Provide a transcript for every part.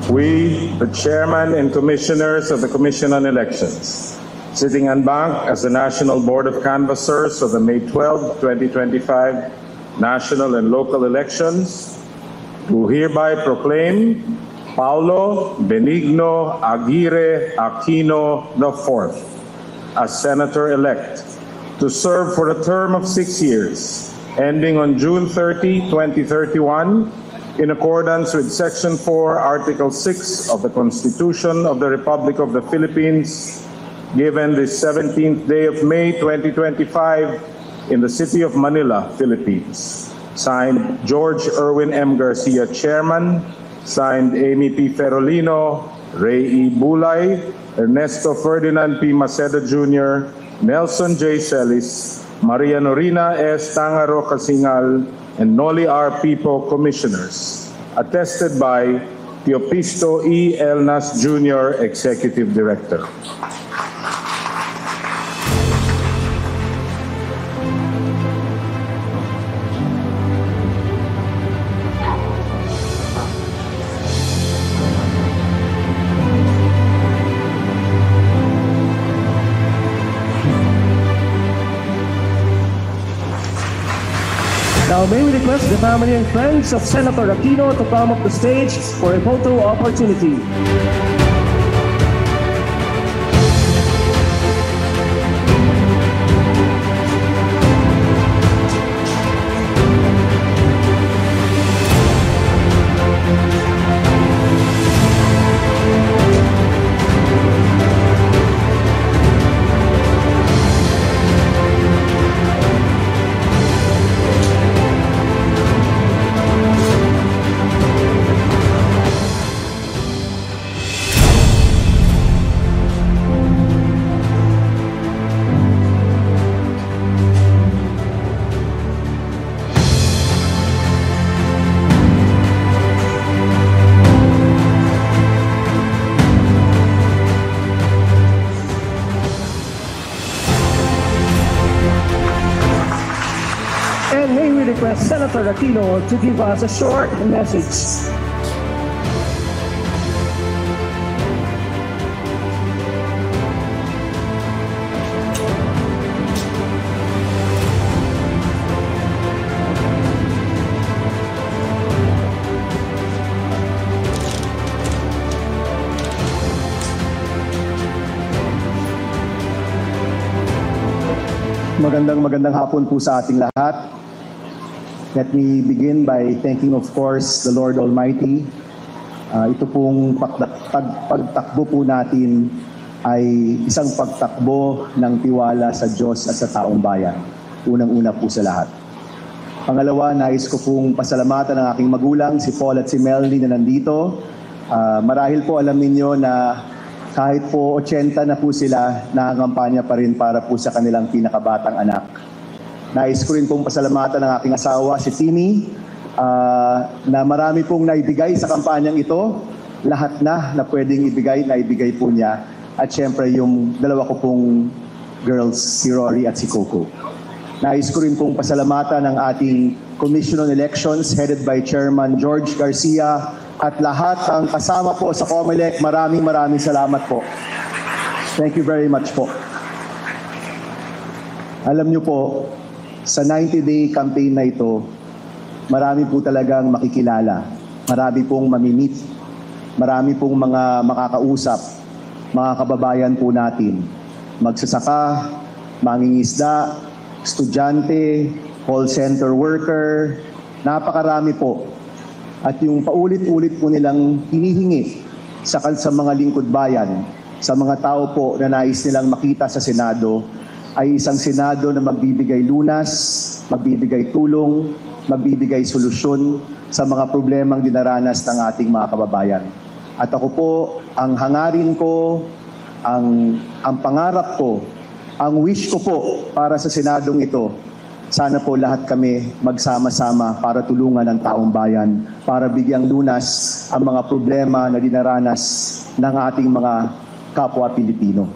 We, the Chairman and Commissioners of the Commission on Elections, sitting en banc as the National Board of Canvassers of the May 12, 2025 national and local elections, do hereby proclaim Paulo Benigno Aguirre Aquino IV as Senator-elect to serve for a term of 6 years, ending on June 30, 2031, in accordance with Section 4, Article 6 of the Constitution of the Republic of the Philippines, given the 17th day of May 2025 in the city of Manila, Philippines. Signed, George Erwin M. Garcia, Chairman. Signed, Amy P. Ferolino, Ray E. Bulay, Ernesto Ferdinand P. Macedo Jr., Nelson J. Celis, Maria Norina S. Tangaro Casingal, and Noli R. Pipo, Commissioners. Attested by Teopisto E. Elnas Jr., Executive Director. Now may we request the family and friends of Senator Aquino to come up the stage for a photo opportunity. And may we request Senator Aquino to give us a short message. Magandang hapon po sa ating lahat. Let me begin by thanking, of course, the Lord Almighty. Ito pong pagtakbo po natin ay isang pagtakbo ng tiwala sa Diyos at sa taong bayan. Unang-una po sa lahat. Pangalawa, nais ko pong pasalamatan ang aking magulang, si Paul at si Melanie na nandito. Marahil po alam ninyo na kahit po 80 na po sila, nangangampanya pa rin para po sa kanilang pinakabatang anak. Nais ko rin pong pasalamatan ng aking asawa, si Timmy, na marami pong naibigay sa kampanyang ito. Lahat na pwedeng ibigay, naibigay po niya. At syempre yung dalawa ko pong girls, si Rory at si Coco. Nais ko rin pong pasalamatan ng ating Commission on Elections headed by Chairman George Garcia, at lahat ang kasama po sa COMELEC, maraming salamat po. Thank you very much po. Alam niyo po, sa 90-day campaign na ito, marami po talagang makikilala. Marami pong mamimit. Marami pong mga makakausap, mga kababayan po natin. Magsasaka, mangingisda, estudyante, call center worker, napakarami po. At yung paulit-ulit po nilang hinihingi sa mga lingkod bayan, sa mga tao po na nais nilang makita sa Senado, ay isang Senado na magbibigay lunas, magbibigay tulong, magbibigay solusyon sa mga problemang dinaranas ng ating mga kababayan. At ako po, ang hangarin ko, ang pangarap ko, ang wish ko po para sa Senadong ito, sana po lahat kami magsama-sama para tulungan ang taong bayan, para bigyang lunas ang mga problema na dinaranas ng ating mga kapwa Pilipino.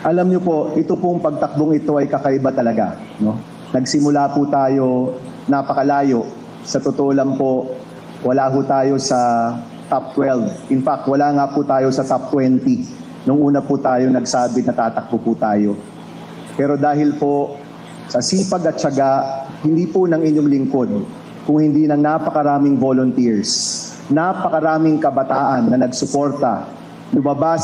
Alam niyo po, ito pong pagtakbong ito ay kakaiba talaga. No? Nagsimula po tayo napakalayo. Sa totoo lang po, wala ho tayo sa top 12. In fact, wala nga po tayo sa top 20 nung una po tayo nagsabi na tatakbo po tayo. Pero dahil po sa sipag at tiyaga, hindi po ng inyong lingkod, kung hindi ng napakaraming volunteers, napakaraming kabataan na nagsuporta, lumabas,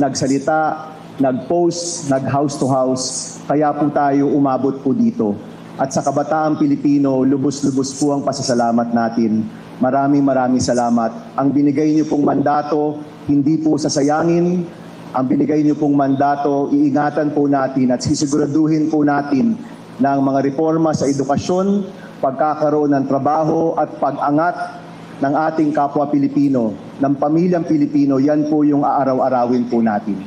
nagsalita, nag-post, nag-house to house, kaya po tayo umabot po dito. At sa kabataang Pilipino, lubos-lubos po ang pasasalamat natin. Maraming salamat. Ang binigay niyo pong mandato, hindi po sasayangin. Ang binigay niyo pong mandato, iingatan po natin at sisiguraduhin po natin na ang mga reforma sa edukasyon, pagkakaroon ng trabaho at pag-angat ng ating kapwa Pilipino, ng pamilyang Pilipino, yan po yung aaraw-arawin po natin.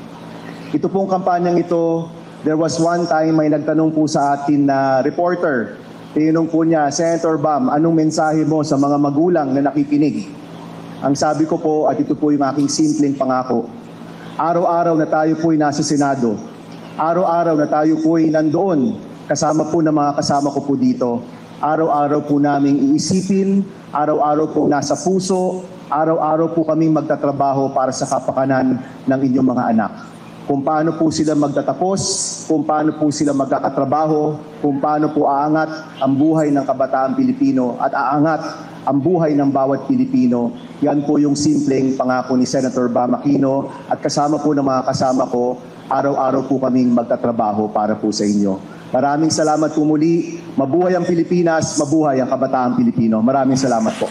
Ito pong kampanyang ito, there was one time may nagtanong po sa atin na reporter, tinanong po niya, Senator Bam, anong mensahe mo sa mga magulang na nakikinig? Ang sabi ko po, at ito po yung aking simpleng pangako, araw-araw na tayo po'y nasa Senado, araw-araw na tayo po'y nandoon, kasama po ng mga kasama ko po dito, araw-araw po naming iisipin, araw-araw po nasa puso, araw-araw po kaming magtatrabaho para sa kapakanan ng inyong mga anak. Kung paano po sila magtatapos, kung paano po sila magkakatrabaho, kung paano po aangat ang buhay ng kabataang Pilipino at aangat ang buhay ng bawat Pilipino. Yan po yung simpleng pangako ni Senator Bam Aquino at kasama po ng mga kasama ko, araw-araw po kaming magtatrabaho para po sa inyo. Maraming salamat po muli. Mabuhay ang Pilipinas, mabuhay ang kabataang Pilipino. Maraming salamat po.